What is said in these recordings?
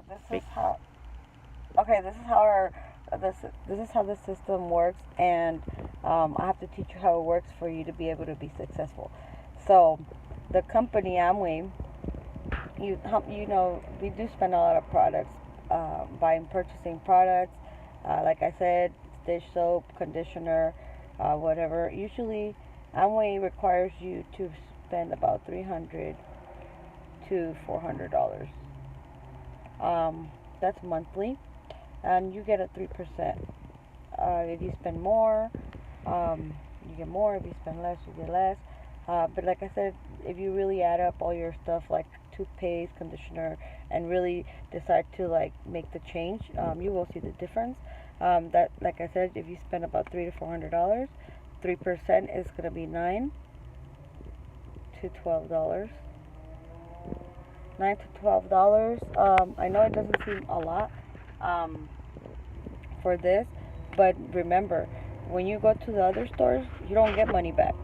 this is how. Okay, this is how our this is how the system works, and I have to teach you how it works for you to be able to be successful. So, the company Amway, you know, we do spend a lot of products, buying purchasing products. Like I said, dish soap, conditioner, whatever. Usually, Amway requires you to spend about $300 to $400. That's monthly, and you get a 3%. If you spend more, you get more. If you spend less, you get less. But like I said, if you really add up all your stuff like toothpaste, conditioner, and really decide to like make the change, you will see the difference. That, like I said, if you spend about $300 to $400, 3% is gonna be $9 to $12. $9 to $12. I know it doesn't seem a lot, um, for this, but remember, when you go to the other stores, you don't get money back.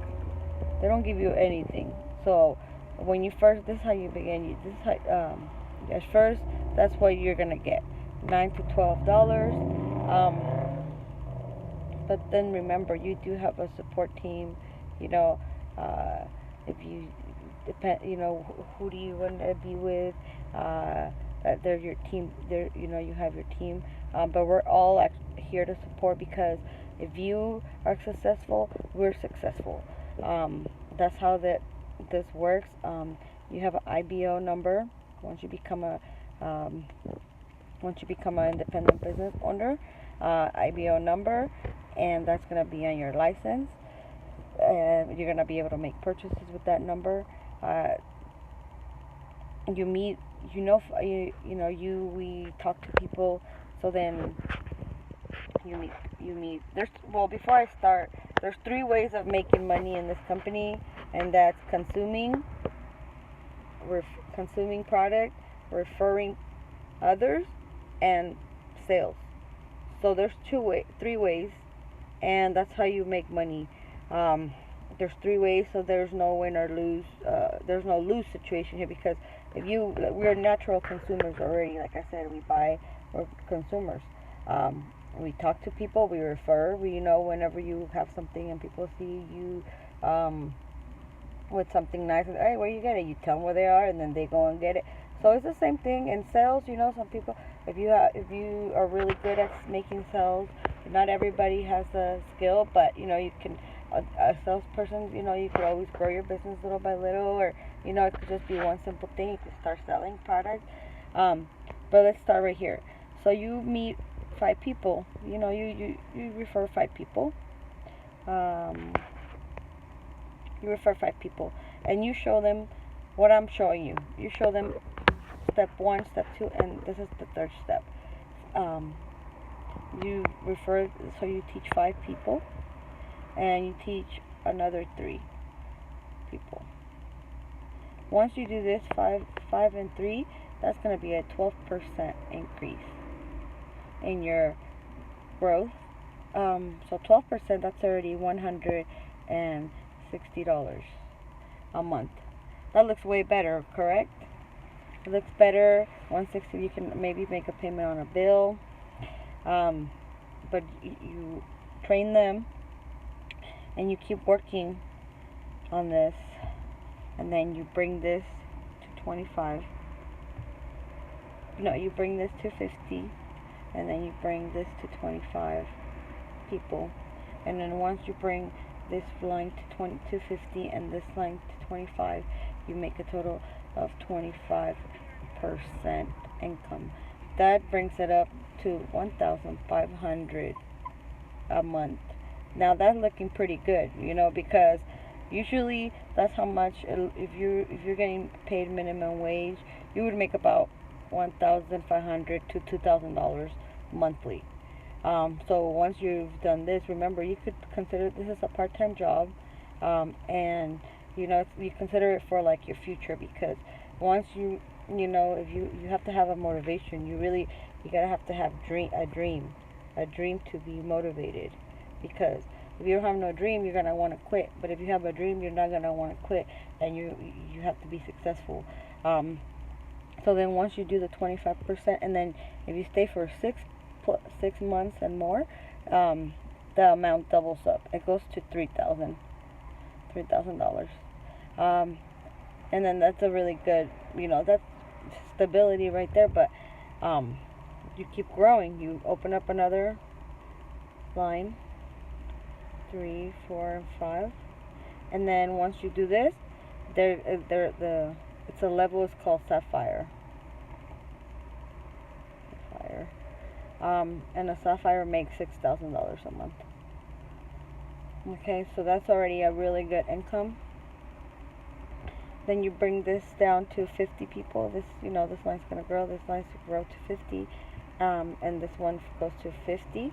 They don't give you anything. So when you first, this is how you begin. This is how, at first, that's what you're gonna get, $9 to $12. But then remember, you do have a support team. You know, if you depend, you know, who do you want to be with? They're your team. They're, you know, you have your team. But we're all here to support, because if you are successful, we're successful. That's how this works. You have an IBO number once you become a um, once you become an independent business owner. IBO number, and that's gonna be on your license. And you're gonna be able to make purchases with that number. Uh, you meet, we talk to people. So then you meet. There's well, before I start, there's three ways of making money in this company, and that's consuming product, referring others, and sales. So there's three ways, and that's how you make money. Um, there's three ways, so there's no win or lose. There's no lose situation here, because we're natural consumers already. Like I said, we're consumers. We talk to people, we refer. Whenever you have something and people see you, with something nice, and hey, where you get it? You tell them where they are, and then they go and get it. So it's the same thing in sales. Some people, if you are really good at making sales, not everybody has the skill, but you can. A salesperson, you could always grow your business little by little, or it could just be one simple thing. You could start selling products. But let's start right here. So you meet five people. You refer five people. Um, you refer five people, and you show them what I'm showing you. You show them step one, step two, and this is the third step. Um, you refer, so you teach five people, and you teach another three people. Once you do this, five and three, that's going to be a 12% increase in your growth. So 12%, that's already $160 a month. That looks way better, correct? It looks better. 160, you can maybe make a payment on a bill. But you train them, and you keep working on this, and then you bring this to 25. No, you bring this to 50, and then you bring this to 25 people. And then once you bring this line to 50 and this line to 25, you make a total of 25% income. That brings it up to 1,500 a month. Now that's looking pretty good, because usually that's how much, if you're getting paid minimum wage, you would make about 1,500 to $2,000 monthly. So once you've done this, remember, you could consider this as a part-time job, and you consider it for like your future, because once if you have to have a motivation. You gotta have to have a dream to be motivated, because if you don't have no dream, you're gonna want to quit. But if you have a dream, you're not gonna want to quit, and you have to be successful. So then once you do the 25%, and then if you stay for 6 months and more, the amount doubles up. It goes to $3,000. Um, and then that's a really good, that's stability right there. But you keep growing. You open up another line, 3, 4, and 5, and then once you do this, it's a level. It's called sapphire. And a sapphire makes $6,000 a month. Okay, so that's already a really good income. Then you bring this down to 50 people. This line's gonna grow. This line's gonna grow to 50, and this one goes to 50,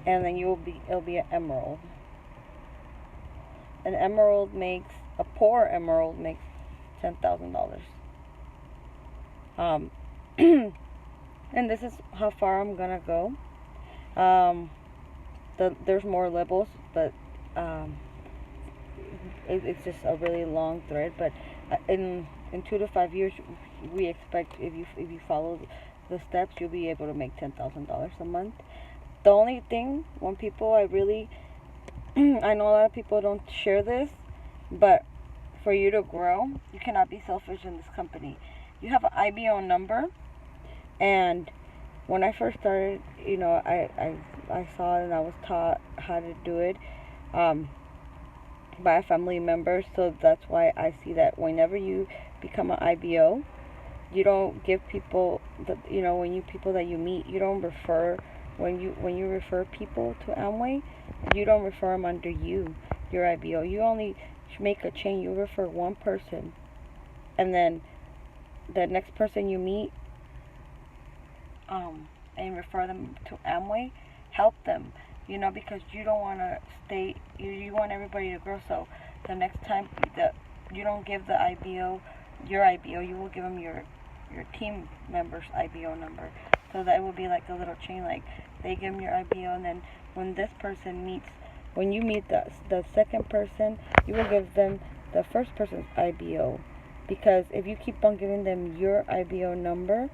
and then it'll be an emerald. A poor emerald makes $10,000. And this is how far I'm gonna go. There's more levels, but it's just a really long thread. But in 2 to 5 years, we expect if you follow the steps, you'll be able to make $10,000 a month. The only thing, when people, I know a lot of people don't share this, but for you to grow, you cannot be selfish in this company. You have an IBO number, and when I first started, I saw it and I was taught how to do it by a family member. So that's why I see that whenever you become an IBO, you don't give people people that you meet, you don't refer. When you refer people to Amway, you don't refer them under your IBO. You only make a chain. You refer one person, and then the next person you meet, and refer them to Amway, help them, because you don't want to stay. You want everybody to grow. So the next time that you don't give the IBO your IBO, you will give them your team member's IBO number. So that will be like a little chain. Like they give them your IBO, and then when you meet the second person, you will give them the first person's IBO. Because if you keep on giving them your IBO number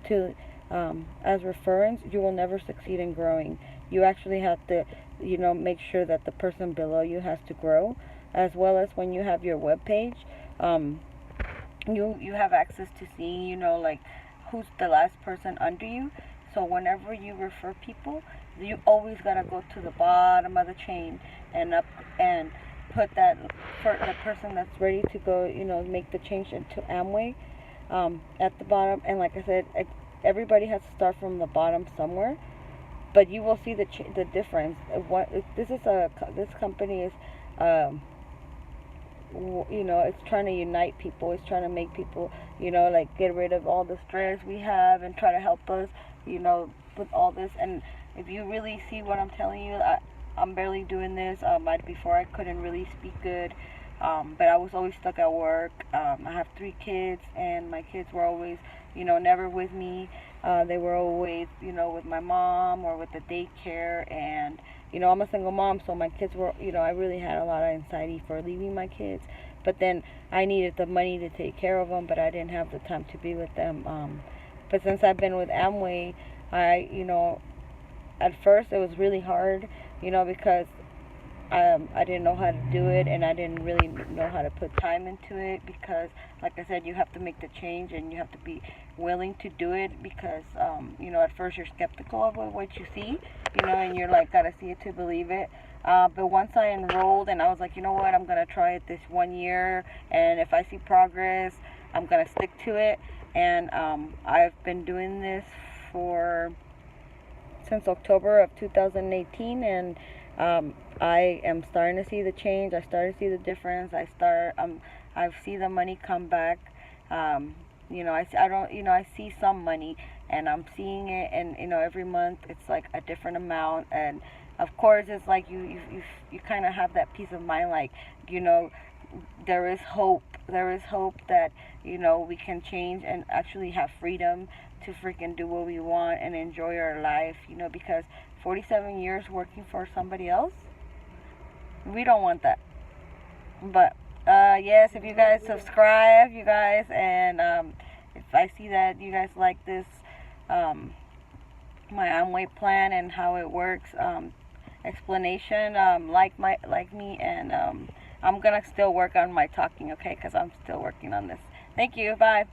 to as reference, you will never succeed in growing. You actually have to, make sure that the person below you has to grow, as well as when you have your web page, you have access to seeing, like who's the last person under you. So whenever you refer people, you always gotta go to the bottom of the chain and up and put that for the person that's ready to go, make the change into Amway, at the bottom. And like I said, everybody has to start from the bottom somewhere, but you will see the difference. This company is, it's trying to unite people. It's trying to make people, get rid of all the stress we have and try to help us, with all this. And if you really see what I'm telling you, I'm barely doing this. Before I couldn't really speak good, but I was always stuck at work. I have 3 kids, and my kids were always, never with me. They were always, with my mom or with the daycare. And, I'm a single mom, so my kids were, I really had a lot of anxiety for leaving my kids. But then I needed the money to take care of them, but I didn't have the time to be with them. But since I've been with Amway, at first it was really hard, because I didn't know how to do it, and I didn't really know how to put time into it, because like I said, you have to make the change and you have to be willing to do it, because at first you're skeptical of what you see, and you're like, gotta see it to believe it. But once I enrolled, and I was like, what, I'm gonna try it this 1 year, and if I see progress, I'm gonna stick to it. And I've been doing this since October of 2018, and I am starting to see the change. I started to see the difference. I see the money come back. I see some money, and I'm seeing it, and every month it's like a different amount. And of course, it's like you kind of have that peace of mind, like there is hope. There is hope that we can change and actually have freedom to freaking do what we want and enjoy our life. Because 47 years working for somebody else, we don't want that. But yes, if you guys subscribe, you guys, and If I see that you guys like this, my Amway plan and how it works, explanation, like me, and I'm gonna still work on my talking, okay? Because I'm still working on this. Thank you. Bye.